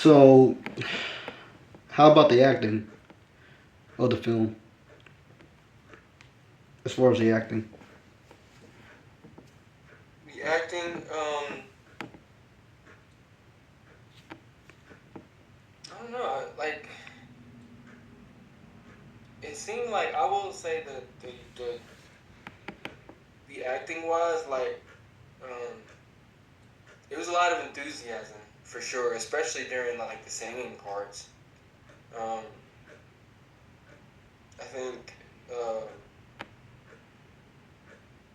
So, how about the acting of the film? As far as the acting, The acting, I don't know. Like it seemed like I will say that the acting wise, like um, it was a lot of enthusiasm for sure, especially during like the singing parts. Um, I think uh,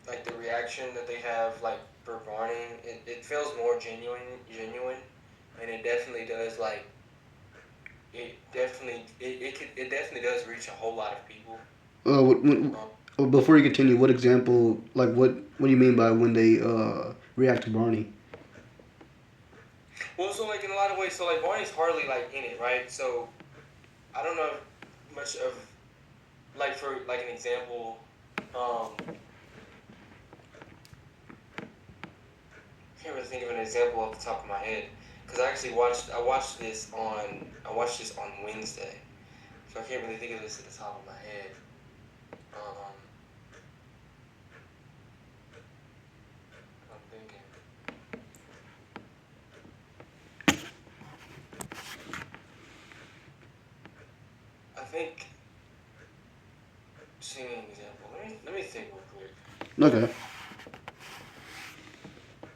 like the reaction that they have like for Barney, it feels more genuine, and it definitely does like it definitely does reach a whole lot of people. when, Um, before you continue, what example, like what do you mean by when they react to Barney? well, so like in a lot of ways, so like Barney's hardly like in it, right? So I don't know much of like for like an example. I can't really think of an example off the top of my head because I watched this on Wednesday, so I can't really think of this at the top of my head. Um, I'm thinking. I think singing example. Let me think real quick. Okay.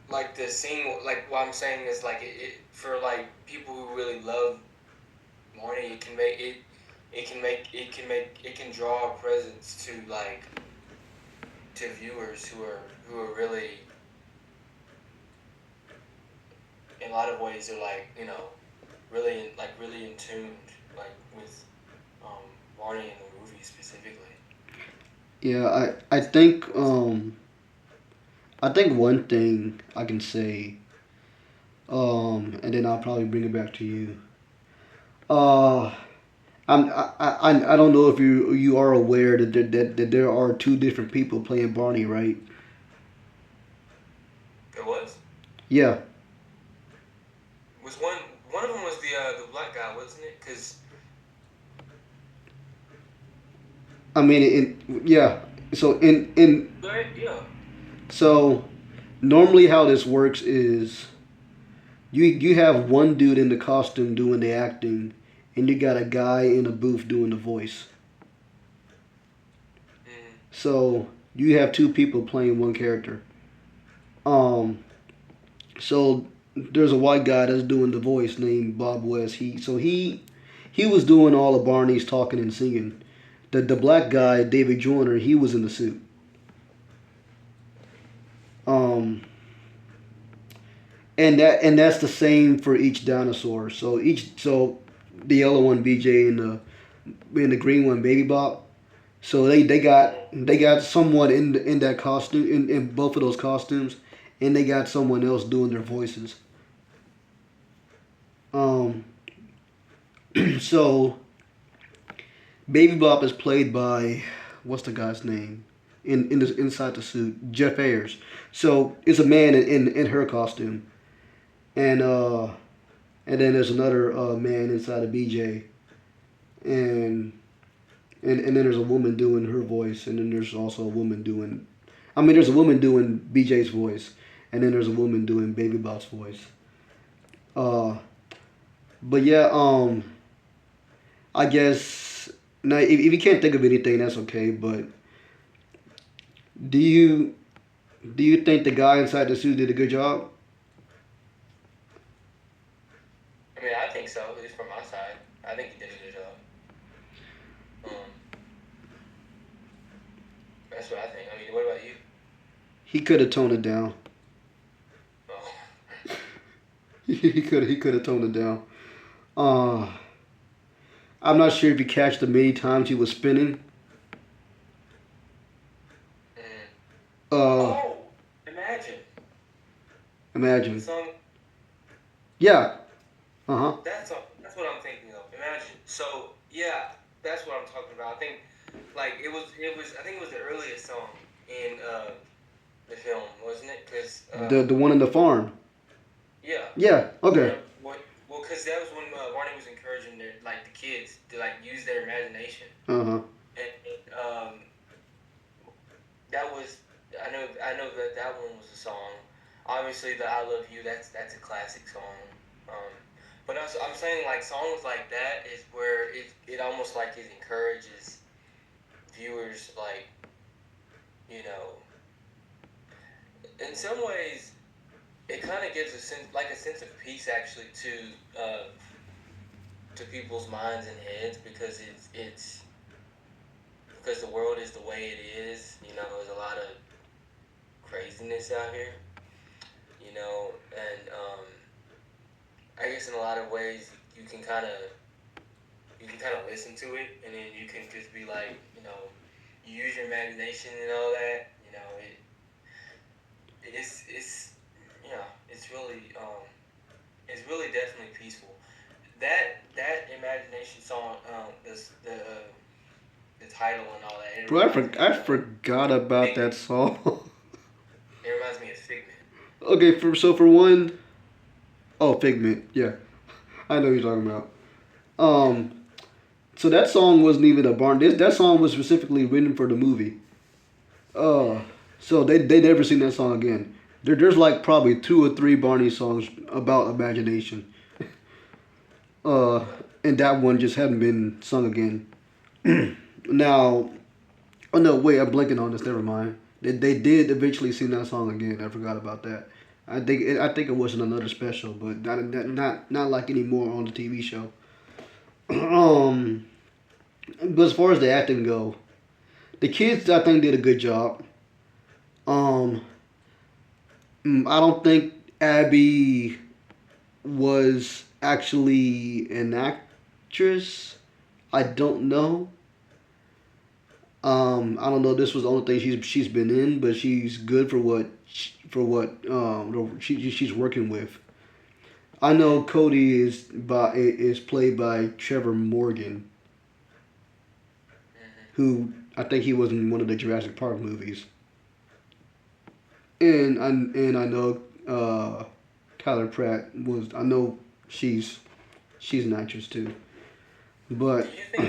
Like the sing, like what I'm saying is like for like people who really love Morning, it can make it. It can draw a presence to like to viewers who are really in a lot of ways are like really in tuned like with um Barney in the movie specifically. Yeah, I think one thing I can say, and then I'll probably bring it back to you. Uh, I don't know if you are aware that there are two different people playing Barney, right? It Yeah, was one of them was the black guy, wasn't it? Cause I mean, yeah. So right, yeah. so normally how this works is you have one dude in the costume doing the acting, and you got a guy in a booth doing the voice. Mm, So you have two people playing one character. Um, so there's a white guy that's doing the voice named Bob West. He was doing all of Barney's talking and singing. The black guy David Joyner, he was in the suit. Um, and that's the same for each dinosaur. So the yellow one BJ and the green one Baby Bop. So they got someone in that costume in both of those costumes, and they got someone else doing their voices. Um, so Baby Bop is played by what's the guy's name inside the suit? Jeff Ayers. So it's a man in her costume, and and then there's another man inside of BJ, and and then there's a woman doing her voice, and then there's also a woman doing. I mean, there's a woman doing BJ's voice, and then there's a woman doing Baby Bop's voice. Uh, but yeah, I guess now if you can't think of anything, that's okay. But do you do you think the guy inside the suit did a good job? I mean, I think so. At least from my side, I think he did a good job. Um, that's what I think. I mean, what about you? He could have toned it down. Oh, He could have toned it down. Uh, I'm not sure if you catch the many times he was spinning. mm. Uh, Oh, imagine the Imagine. song. Yeah. Uh huh. That's what I'm thinking of. Imagine. So yeah, that's what I'm talking about. I think like it was I think it was the earliest song in the film, wasn't it? Because The one in the farm. yeah, Yeah. Okay. where well, because that was when Barney was encouraging like the kids to like use their imagination, Uh huh. and that was I know that one was a song. Obviously, the "I Love You" that's a classic song. Um, but I'm saying like songs like that is where it almost like it encourages viewers like you know in some ways it kind of gives a sense of peace actually to people's minds and heads because it's because the world is the way it is. You know, there's a lot of craziness out here. You know, and I guess in a lot of ways you can kind of listen to it, and then you can just be like, you use your imagination and all that. It's it's really definitely peaceful. That imagination song, the title and all that, Bro, I forgot about that song. It reminds me of Figment. Okay, for one, oh, Figment. Yeah, I know what you're talking about. Yeah. Um, so that song wasn't even a Barn. That song was specifically written for the movie. Uh, Mm-hmm. so they never sing that song again. There's like probably two or three Barney songs about imagination. Uh, Yeah. and that one just hadn't been sung again. Now, oh no, wait, I'm blanking on this. Never mind. They did eventually sing that song again. I forgot about that. I think it was in another special, but not like anymore on the TV show. um, but as far as the acting go, the kids I think did a good job. Um, I don't think Abby was actually an actress. I don't know. I don't know. This was the only thing she's been in, but she's good for what she's working with. I know Cody is played by Trevor Morgan, Mm-hmm. who I think he was in one of the Jurassic Park movies, and I know Tyler Pratt was. I know she's an actress too, Do but you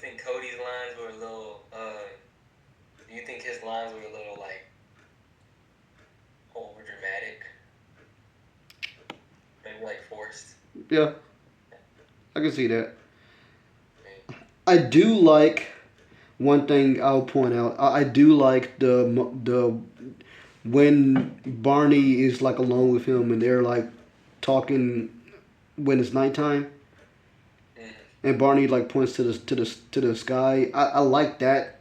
think Cody's lines were a little? Do you think his lines were a little like over dramatic, maybe like forced? yeah, I can see that. I mean, I do like one thing I'll point out. I do like the when Barney is like alone with him and they're like talking when it's nighttime mm-hmm. and Barney like points to the sky. I like that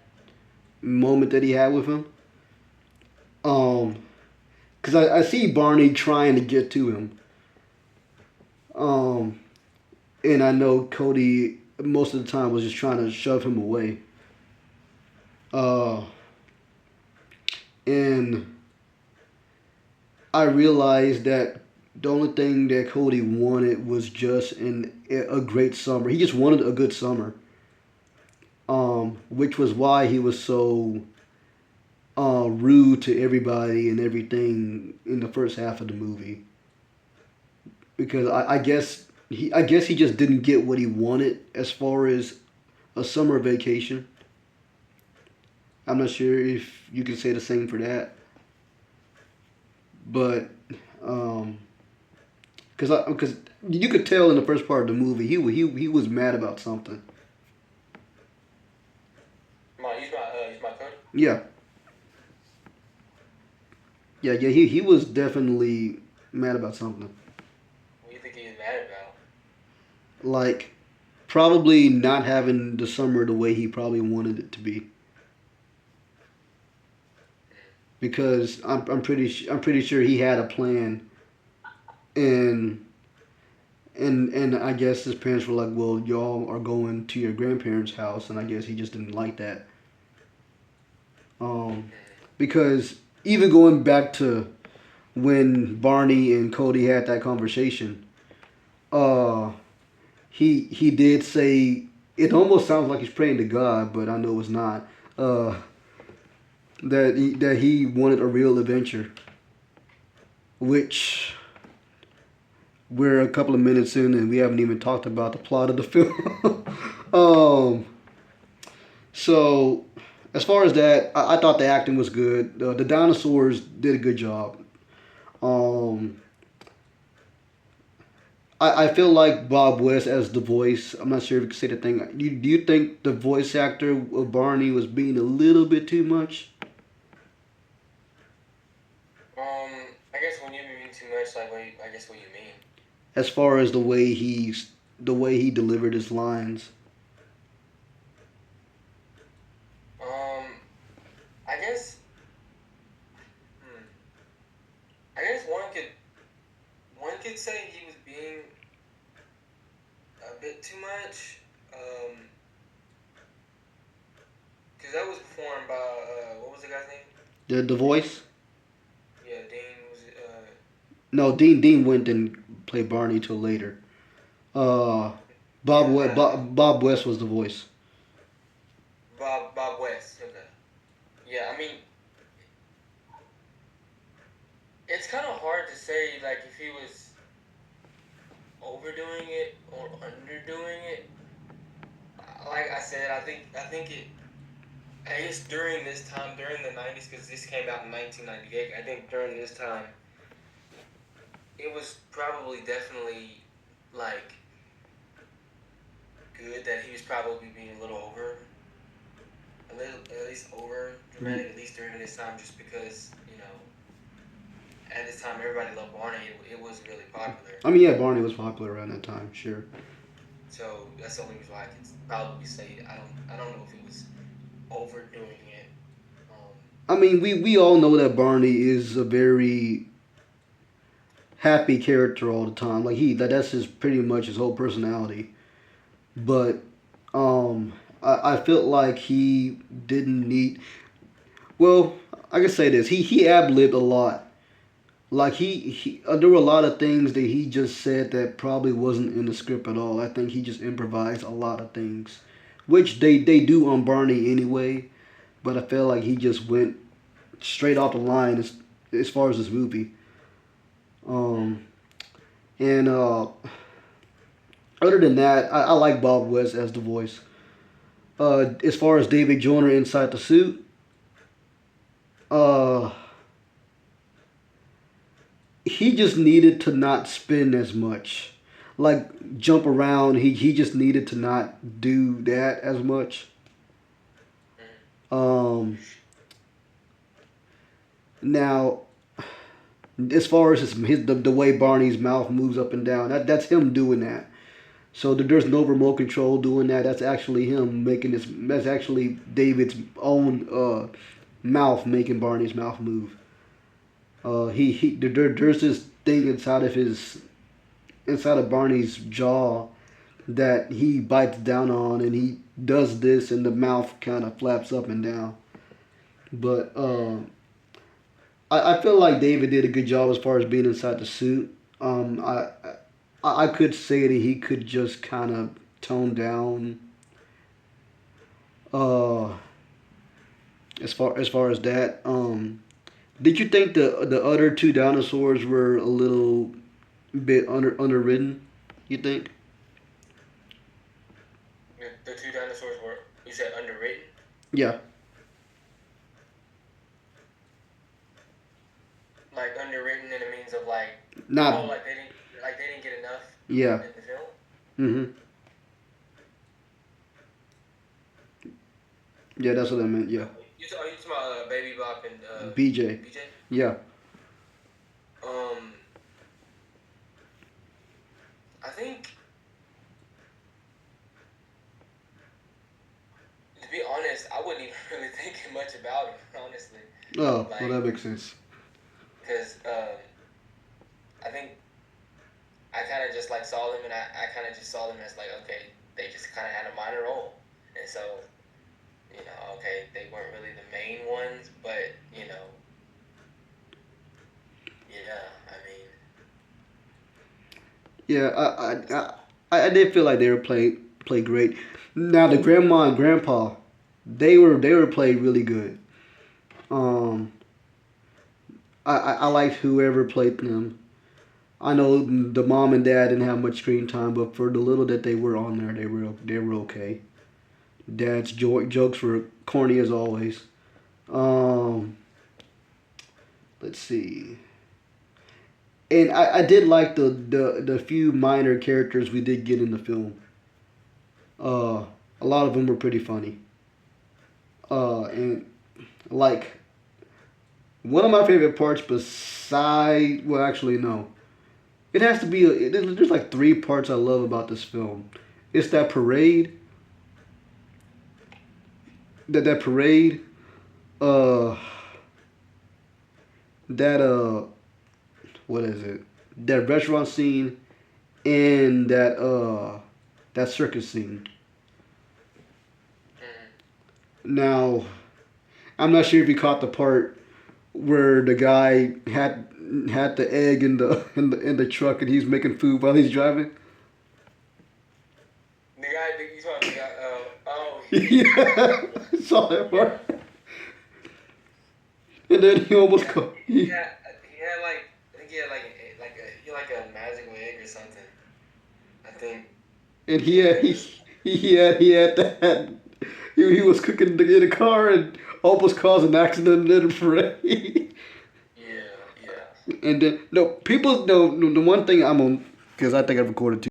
moment that he had with him. Um, because I see Barney trying to get to him. Um, and I know Cody most of the time was just trying to shove him away. Uh, and I realized that the only thing that Cody wanted was just a great summer. He just wanted a good summer, which was why he was so rude to everybody and everything in the first half of the movie. Because I guess he just didn't get what he wanted as far as a summer vacation. I'm not sure if you can say the same for that, but um, because you could tell in the first part of the movie he was mad about something. Use my code. Yeah, yeah. He was definitely mad about something. What do you think he's mad about? Like probably not having the summer the way he probably wanted it to be. Because I'm pretty sure he had a plan and and I guess his parents were like, well, y'all are going to your grandparents' house, and I guess he just didn't like that. Um, Mm-hmm. because even going back to when Barney and Cody had that conversation, uh, he did say it almost sounds like he's praying to God, but I know it's not. That he wanted a real adventure, which we're a couple of minutes in and we haven't even talked about the plot of the film. um, so, as far as that, I thought the acting was good. The dinosaurs did a good job. Um, I feel like Bob West as the voice. I'm not sure if you can say the thing. Do you think the voice actor of Barney was being a little bit too much? I guess when you mean too much, like I guess what you mean. As far as the way he delivered his lines. Um, I guess. Hmm, I guess one could say he was being a bit too much. Because that was performed by what was the guy's name? The voice? Yeah, Dean was it, No, Dean went and played Barney till later. Uh, yeah, Bob West was the voice. Bob West. Okay. Yeah, I mean, it's kind of hard to say like if he was overdoing it or underdoing it. Like I said, I think it. I guess during this time, during the '90s, because this came out in 1998. I think during this time, it was probably definitely like good that he was probably being a little at least over dramatic, at least during this time, just because at this time everybody loved Barney. It was really popular. I mean, yeah, Barney was popular around that time, sure. So that's the only reason why I can probably say I don't know if it was overdoing it. Um, I mean, we all know that Barney is a very happy character all the time. Like that's his pretty much his whole personality. But I felt like he didn't need. Well, I can say this. He ad libbed a lot. Like there were a lot of things that he just said that probably wasn't in the script at all. I think he just improvised a lot of things, which they do on Barney anyway. But I felt like he just went straight off the line as far as this movie. Um, and other than that, I like Bob West as the voice. As far as David Joyner inside the suit, uh, he just needed to not spin as much. Like jump around, he just needed to not do that as much. Um, now, as far as the way Barney's mouth moves up and down, that's him doing that. So there's no remote control doing that. That's actually him making this. That's actually David's own mouth making Barney's mouth move. There's this thing inside of Barney's jaw that he bites down on, and he does this, and the mouth kind of flaps up and down. But I feel like David did a good job as far as being inside the suit. I could say that he could just kind of tone down uh, as far as that. Did you think the other two dinosaurs were a little bit underwritten? You think? the two dinosaurs were you said underrated, Yeah. like underwritten in the means of like oh Not. like they didn't get enough Yeah. in the film. Mhm. Yeah, that's what I meant. Yeah. Are you talking about Baby Bop and BJ. BJ? Yeah. Um, I think to be honest, I wasn't even really thinking much about him, honestly. Oh, well, Like, that makes sense. because I think I kind of just like saw them, and I kind of just saw them as like, okay, they just kind of had a minor role, and so okay, they weren't really the main ones, but yeah, I mean, Yeah, I did feel like they were played great. Now the grandma and grandpa, they were played really good. Um, I liked whoever played them. I know the mom and dad didn't have much screen time, but for the little that they were on there, they were okay. Dad's jokes were corny as always. Um, let's see. And I did like the few minor characters we did get in the film. Uh, a lot of them were pretty funny. And like one of my favorite parts, beside well, actually no, it has to be. There's like three parts I love about this film. It's that parade. That parade. Uh, that what is it? That restaurant scene and that circus scene. Now, I'm not sure if you caught the part where the guy had the egg in the truck and he's making food while he's driving. The guy, you talking the guy? Oh, Yeah, I saw that part. And then he almost caught. he had like I think he had like a magical egg or something. I think. And he had that. He was cooking in the car and almost caused an accident in the parade. Yeah, yeah. And then no people no the one thing I'm on because I think I recorded too.